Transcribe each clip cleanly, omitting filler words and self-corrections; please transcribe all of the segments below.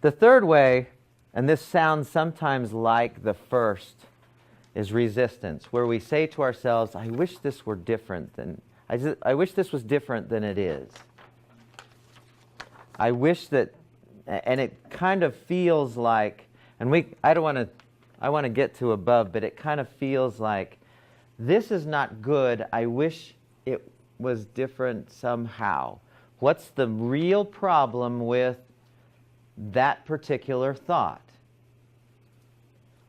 The third way, and this sounds sometimes like the first, is resistance, where we say to ourselves, I wish this were different than, I wish this was different than it is. I wish that, and it kind of feels like, and I want to get to above, but it kind of feels like, this is not good, I wish it was different somehow. What's the real problem with that particular thought?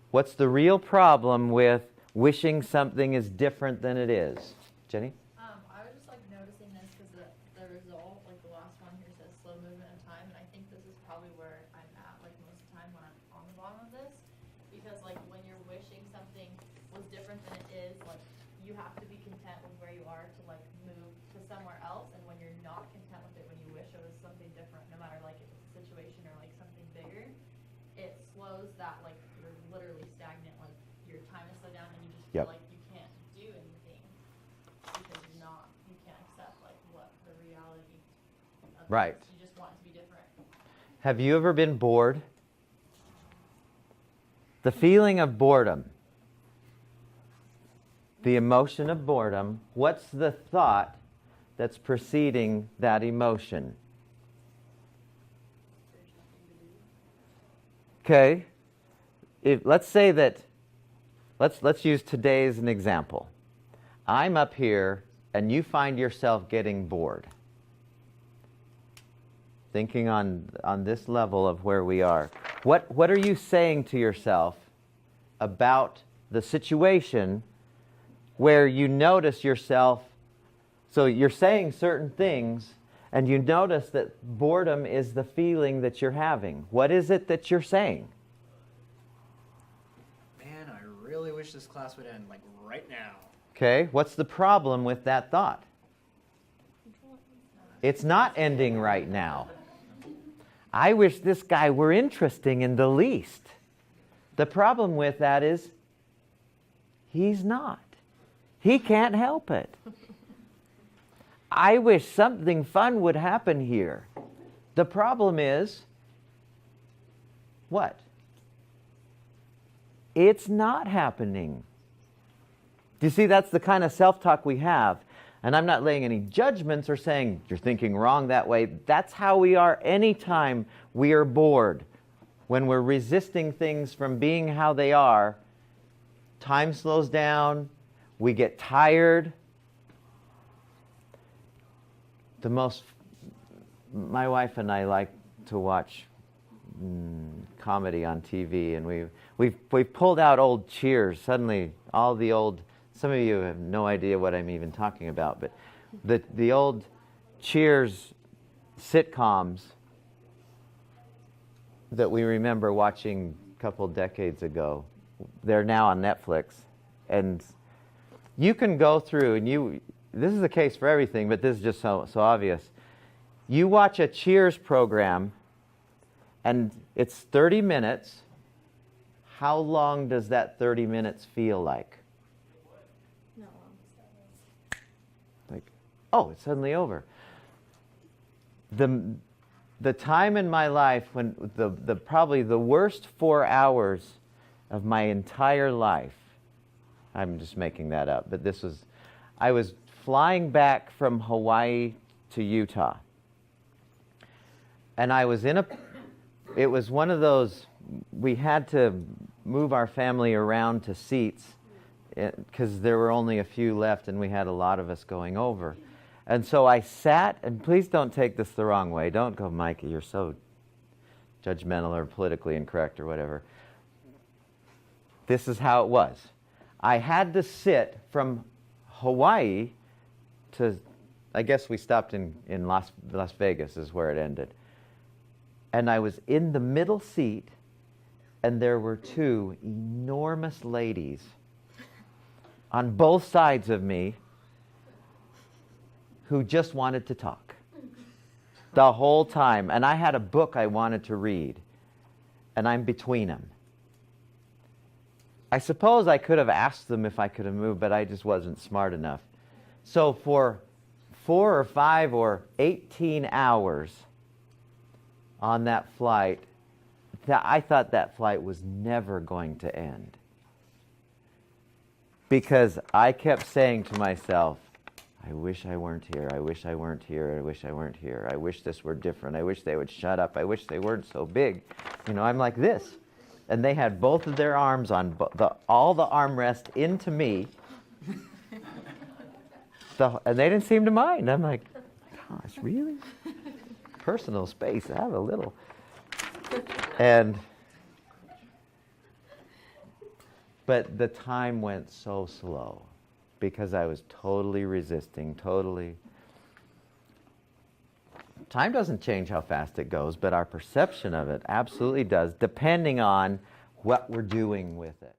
What's the real problem with wishing something is different than it is? Jenny? I was just noticing this because the result, the last one here says slow movement of time, and I think this is probably where I'm at most of the time when I'm on the bottom of this, because when you're wishing something was different than it is, you have to be content with where you are to move to somewhere else, and when you're not content with it, when you wish it was something different, no matter if it's a situation or something bigger, it slows that you're literally stagnant, your time is slowed down and you just feel like you can't do anything because you can't accept what the reality of Right. is. You just want it to be different. Have you ever been bored? The feeling of boredom, the emotion of boredom, what's the thought that's preceding that emotion? Okay. Let's say that, let's use today as an example. I'm up here and you find yourself getting bored. Thinking on this level of where we are. What are you saying to yourself about the situation where you notice yourself? So you're saying certain things and you notice that boredom is the feeling that you're having. What is it that you're saying? Man, I really wish this class would end right now. Okay, what's the problem with that thought? It's not ending right now. I wish this guy were interesting in the least. The problem with that is he's not. He can't help it. I wish something fun would happen here. The problem is, what? It's not happening. Do you see, that's the kind of self-talk we have. And I'm not laying any judgments or saying, you're thinking wrong that way. That's how we are anytime we are bored. When we're resisting things from being how they are, time slows down, we get tired. My wife and I like to watch comedy on TV, and we've pulled out old Cheers. Suddenly, all the old, some of you have no idea what I'm even talking about, but the old Cheers sitcoms that we remember watching a couple decades ago, they're now on Netflix, and you can go through, and this is the case for everything, but this is just so obvious. You watch a Cheers program, and it's 30 minutes. How long does that 30 minutes feel like? Not long. Oh, it's suddenly over. The time in my life when probably the worst 4 hours of my entire life, I'm just making that up, but I was flying back from Hawaii to Utah. And I was it was one of those, we had to move our family around to seats because there were only a few left and we had a lot of us going over. And so I sat, and please don't take this the wrong way. Don't go, Mikey, you're so judgmental or politically incorrect or whatever. This is how it was. I had to sit from Hawaii to, I guess we stopped in Las Vegas is where it ended. And I was in the middle seat, and there were two enormous ladies on both sides of me who just wanted to talk the whole time. And I had a book I wanted to read, and I'm between them. I suppose I could have asked them if I could have moved, but I just wasn't smart enough. So for 4 or 5 or 18 hours on that flight, I thought that flight was never going to end. Because I kept saying to myself, I wish I weren't here. I wish I weren't here. I wish I weren't here. I wish this were different. I wish they would shut up. I wish they weren't so big. You know, I'm like this. And they had both of their arms on all the armrest into me. And they didn't seem to mind. I'm like, gosh, really? Personal space, have a little. But the time went so slow because I was totally resisting, totally. Time doesn't change how fast it goes, but our perception of it absolutely does, depending on what we're doing with it.